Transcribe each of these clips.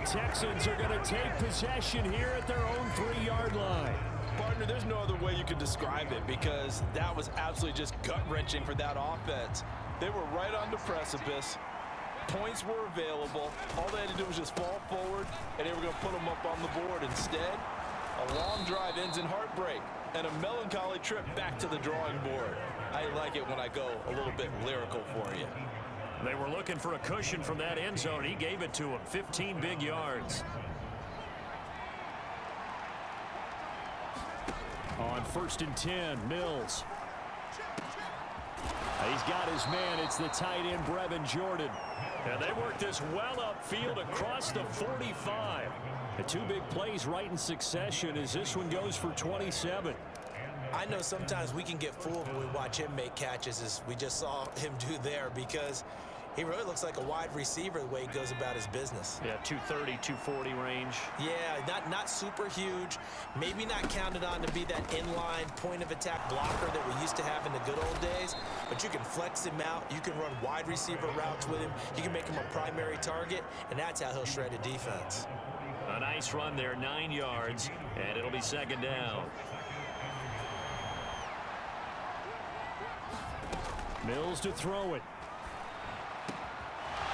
Texans are going to take possession here at their own 3-yard line. Partner, there's no other way you could describe it because that was absolutely just gut-wrenching for that offense. They were right on the precipice. Points were available. All they had to do was just fall forward, and they were going to put them up on the board. Instead, a long drive ends in heartbreak and a melancholy trip back to the drawing board. I like it when I go a little bit lyrical for you. They were looking for a cushion from that end zone. He gave it to him. 15 big yards. On 1st and 10, Mills. He's got his man. It's the tight end, Brevin Jordan. And they work this well upfield across the 45. The 2 big plays right in succession as this one goes for 27. I know sometimes we can get fooled when we watch him make catches, as we just saw him do there, because he really looks like a wide receiver the way he goes about his business. Yeah, 230, 240 range. Yeah, not super huge. Maybe not counted on to be that inline point-of-attack blocker that we used to have in the good old days, but you can flex him out. You can run wide receiver routes with him. You can make him a primary target, and that's how he'll shred a defense. A nice run there, 9 yards, and it'll be 2nd down. Mills to throw it.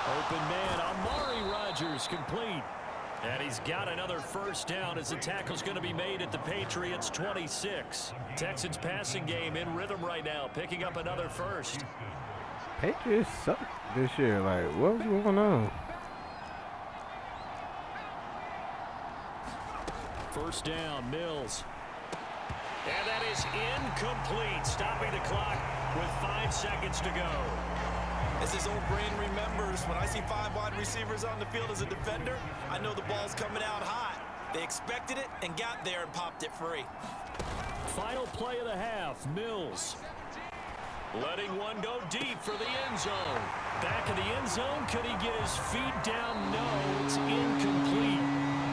Open man, Amari Rodgers complete. And he's got another 1st down as the tackle's going to be made at the Patriots' 26. Texans passing game in rhythm right now, picking up another 1st. Patriots suck this year. Like, what's going on? 1st down, Mills. And that is incomplete, stopping the clock with 5 seconds to go. As his old brain remembers, when I see 5 wide receivers on the field as a defender, I know the ball's coming out hot. They expected it and got there and popped it free. Final play of the half, Mills. Letting one go deep for the end zone. Back in the end zone, could he get his feet down? No, it's incomplete.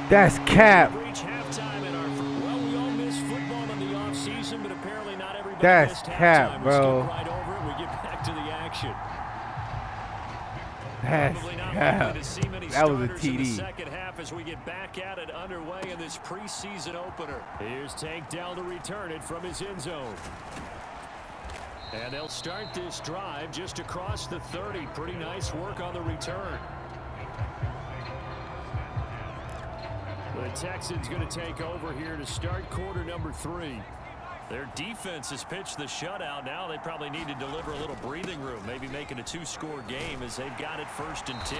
That's cap. Reach halftime in our well, we all miss football in the offseason, but apparently not everybody That's missed cap, halftime. bro. We skip right over it. We get back to the action. That's cap. That was a TD. In the second half as we get back at it underway in this preseason opener. Here's Tank Dell to return it from his end zone. And they'll start this drive just across the 30. Pretty nice work on the return. The Texans going to take over here to start quarter number 3. Their defense has pitched the shutout. Now they probably need to deliver a little breathing room, maybe make it a 2-score game as they've got it 1st and 10.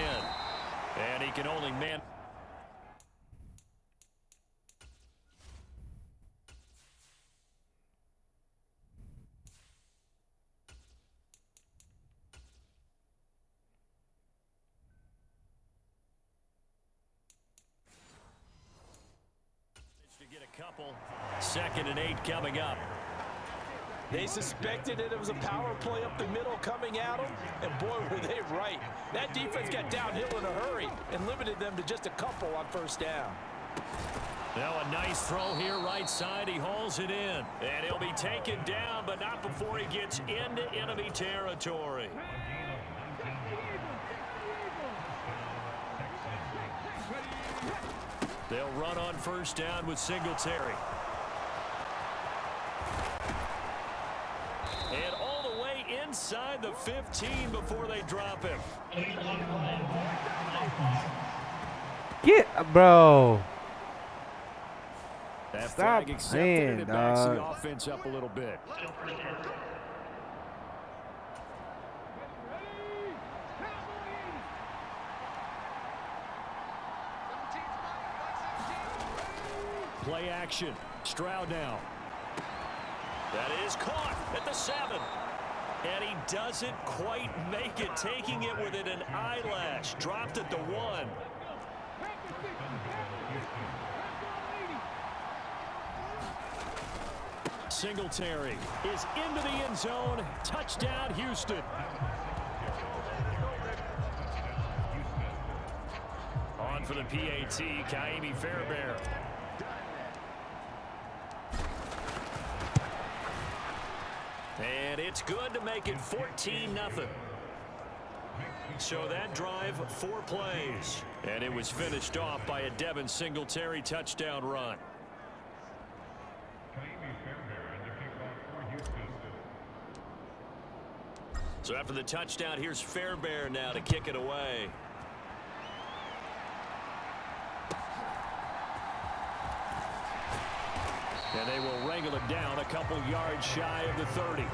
And he can only man. Couple. 2nd and 8 coming up. They suspected that it was a power play up the middle coming at them, and boy, were they right. That defense got downhill in a hurry and limited them to just a couple on 1st down. Now a nice throw here right side. He hauls it in, and he'll be taken down, but not before he gets into enemy territory. They'll run on 1st down with Singletary. And all the way inside the 15 before they drop him. Get, bro. That Stop flag accepted, playing, and it backs dog. the offense up a little bit. Play action. Stroud now. That is caught at the 7. And he doesn't quite make it, taking it within an eyelash. Dropped at the 1. Singletary is into the end zone. Touchdown, Houston. On for the PAT, Kaimi Fairbairn. And it's good to make it 14-0. So that drive, 4 plays. And it was finished off by a Devin Singletary touchdown run. So after the touchdown, here's Fairbairn now to kick it away. And they will wrangle it down a couple yards shy of the 30.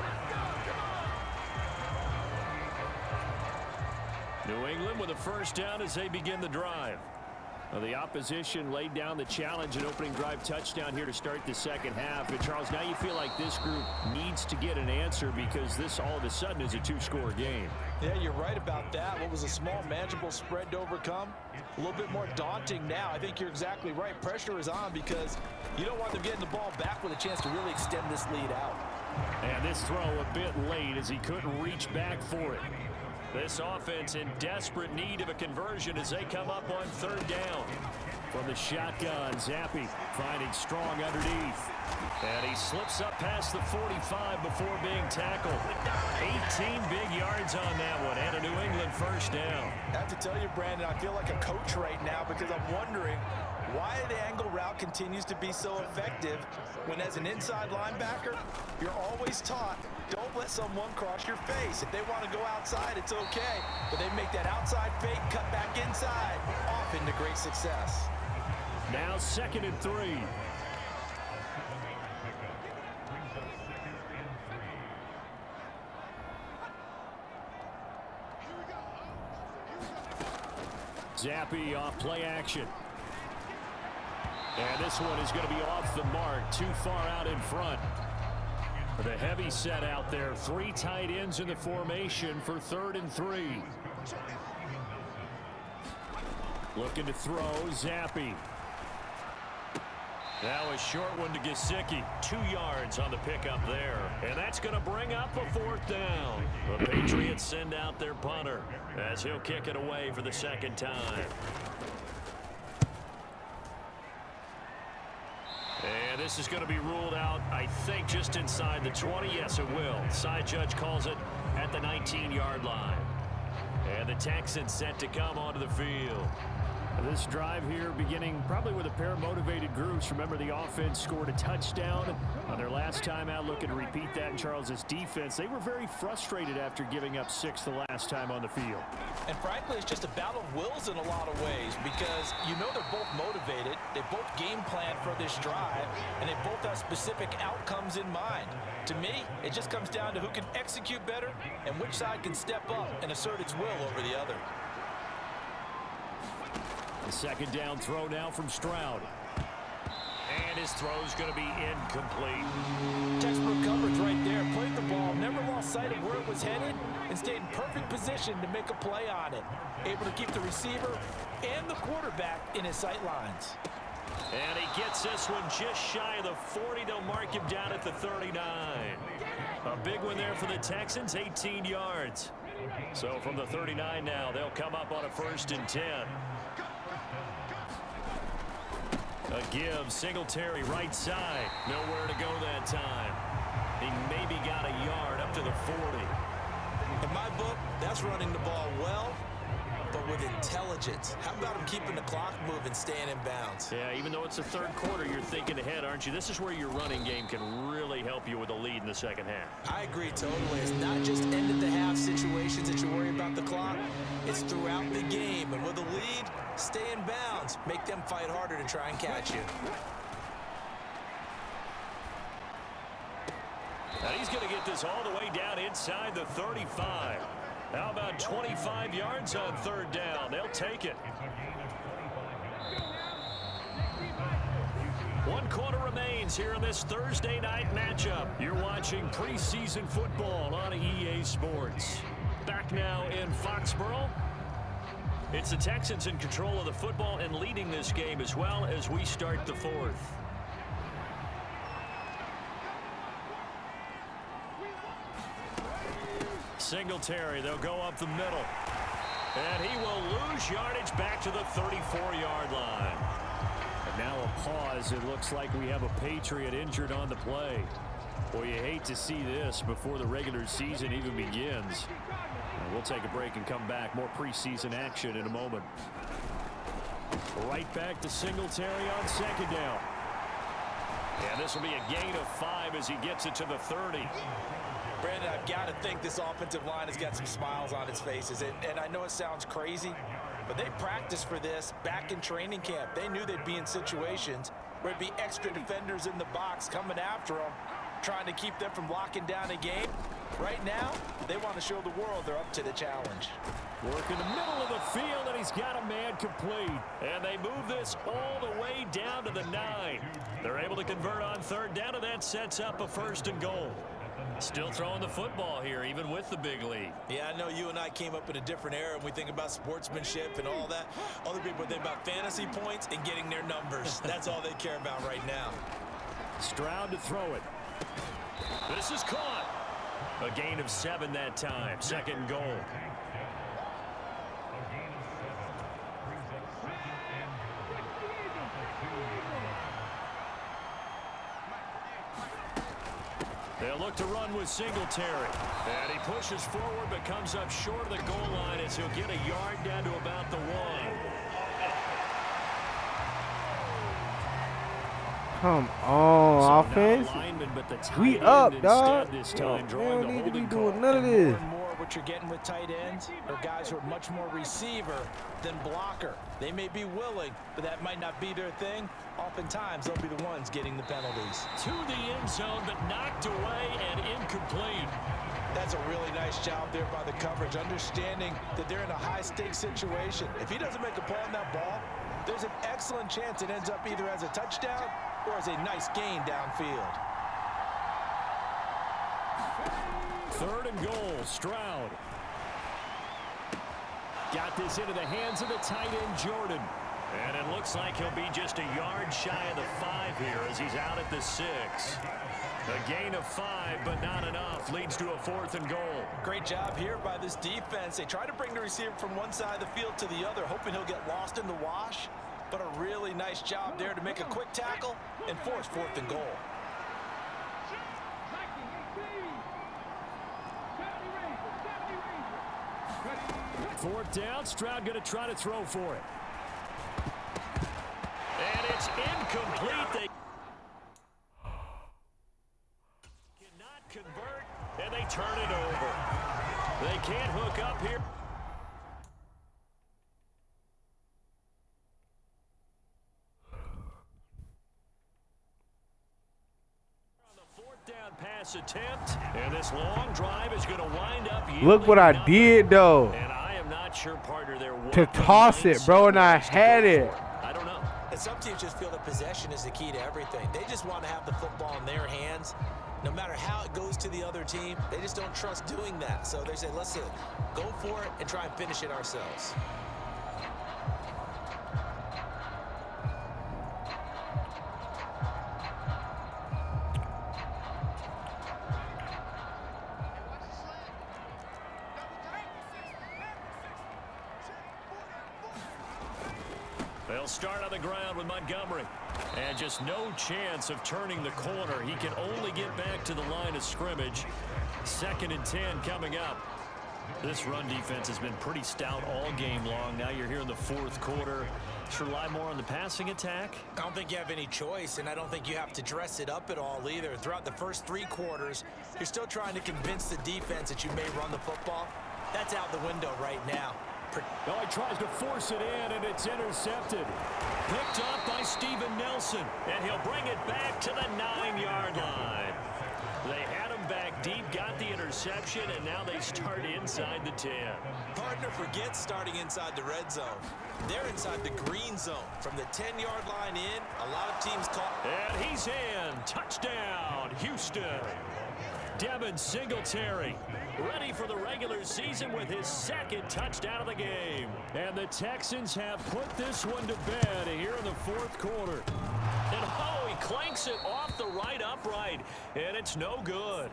New England with a first down as they begin the drive. Well, the opposition laid down the challenge and opening drive touchdown here to start the second half. And Charles, now you feel like this group needs to get an answer because this all of a sudden is a 2-score game. Yeah, you're right about that. What was a small, manageable spread to overcome? A little bit more daunting now. I think you're exactly right. Pressure is on because you don't want them getting the ball back with a chance to really extend this lead out. And this throw a bit late as he couldn't reach back for it. This offense in desperate need of a conversion as they come up on third down. From the shotgun, Zappi finding Strong underneath. And he slips up past the 45 before being tackled. 18 big yards on that one and a New England first down. I have to tell you, Brandon, I feel like a coach right now because I'm wondering why the angle route continues to be so effective when as an inside linebacker, you're always taught, don't let someone cross your face. If they want to go outside, it's okay. But they make that outside fake, cut back inside, off into great success. Now 2nd and 3. Zappi off play action. And this one is going to be off the mark, too far out in front. The heavy set out there, 3 tight ends in the formation for 3rd and 3. Looking to throw, Zappi. Now a short one to Gesicki. 2 yards on the pickup there. And that's going to bring up a 4th down. The Patriots send out their punter as he'll kick it away for the 2nd time. And this is going to be ruled out, I think, just inside the 20. Yes, it will. Side judge calls it at the 19-yard line. And the Texans set to come onto the field. This drive here beginning probably with a pair of motivated groups. Remember, the offense scored a touchdown on their last time out. Looking to repeat that in Charles's defense. They were very frustrated after giving up 6 the last time on the field. And frankly, it's just a battle of wills in a lot of ways because you know they're both motivated. They both game plan for this drive, and they both have specific outcomes in mind. To me, it just comes down to who can execute better and which side can step up and assert its will over the other. The 2nd down throw now from Stroud. And his throw's going to be incomplete. Textbook coverage right there. Played the ball, never lost sight of where it was headed, and stayed in perfect position to make a play on it. Able to keep the receiver and the quarterback in his sight lines. And he gets this one just shy of the 40. They'll mark him down at the 39. A big one there for the Texans, 18 yards. So from the 39 now, they'll come up on a 1st and 10. A give, Singletary right side. Nowhere to go that time. He maybe got a yard up to the 40. In my book, that's running the ball well, but with intelligence. How about him keeping the clock moving, staying in bounds? Yeah, even though it's the 3rd quarter, you're thinking ahead, aren't you? This is where your running game can really help you with a lead in the 2nd half. I agree totally. It's not just end-of-the-half situations that you worry about the clock. It's throughout the game. And with a lead, stay in bounds. Make them fight harder to try and catch you. Now he's going to get this all the way down inside the 35. How about 25 yards on 3rd down? They'll take it. 1 quarter remains here in this Thursday night matchup. You're watching preseason football on EA Sports. Back now in Foxborough. It's the Texans in control of the football and leading this game as well as we start the 4th. Singletary, they'll go up the middle. And he will lose yardage back to the 34-yard line. And now a pause. It looks like we have a Patriot injured on the play. Boy, you hate to see this before the regular season even begins. We'll take a break and come back. More preseason action in a moment. Right back to Singletary on second down. And this will be a gain of 5 as he gets it to the 30. Brandon, I've got to think this offensive line has got some smiles on its faces. And I know it sounds crazy, but they practiced for this back in training camp. They knew they'd be in situations where there'd be extra defenders in the box coming after them, trying to keep them from locking down a game. Right now, they want to show the world they're up to the challenge. Work in the middle of the field, and he's got a man complete. And they move this all the way down to the 9. They're able to convert on third down, and that sets up a 1st and goal. Still throwing the football here, even with the big lead. Yeah, I know you and I came up in a different era, and we think about sportsmanship and all that. Other people think about fantasy points and getting their numbers. That's all they care about right now. Stroud to throw it. This is caught. A gain of 7 that time. 2nd and goal. They'll look to run with Singletary. And he pushes forward but comes up short of the goal line as he'll get a yard down to about the 1. Come on, offense. We up, dog. This Yo, time, we drawing don't the need to be holding doing call. none of this. More and more what you're getting with tight ends are guys who are much more receiver than blocker. They may be willing, but that might not be their thing. Oftentimes, they'll be the ones getting the penalties. To the end zone, but knocked away and incomplete. That's a really nice job there by the coverage, understanding that they're in a high-stakes situation. If he doesn't make a play on that ball, there's an excellent chance it ends up either as a touchdown or as a nice gain downfield. 3rd and goal, Stroud. Got this into the hands of the tight end, Jordan. And it looks like he'll be just a yard shy of the 5 here as he's out at the 6. A gain of 5, but not enough. Leads to a 4th and goal. Great job here by this defense. They try to bring the receiver from one side of the field to the other, hoping he'll get lost in the wash. But a really nice job there to make a quick tackle and force 4th and goal. Fourth down, Stroud going to try to throw for it. And it's incomplete. They cannot convert, and they turn it over. They can't hook up here. On the 4th down pass attempt, and this long drive is going to wind up. Look what I did, though. And I am not sure, partner, there To toss it, bro, and I had it. I don't know. And some teams just feel that possession is the key to everything. They just want to have the football in their hands. No matter how it goes to the other team, they just don't trust doing that. So they say, listen, go for it and try and finish it ourselves. They'll start on the ground with Montgomery. And just no chance of turning the corner. He can only get back to the line of scrimmage. 2nd and 10 coming up. This run defense has been pretty stout all game long. Now you're here in the 4th quarter. Should rely more on the passing attack? I don't think you have any choice, and I don't think you have to dress it up at all either. Throughout the first 3 quarters, you're still trying to convince the defense that you may run the football. That's out the window right now. Oh, he tries to force it in, and it's intercepted. Picked up by Steven Nelson, and he'll bring it back to the 9-yard line. They had him back deep, got the interception, and now they start inside the 10. Partner forgets starting inside the red zone. They're inside the green zone. From the 10-yard line in, a lot of teams call. And he's in. Touchdown, Houston. Devin Singletary ready for the regular season with his 2nd touchdown of the game. And the Texans have put this one to bed here in the 4th quarter. And oh, he clanks it off the right upright, and it's no good.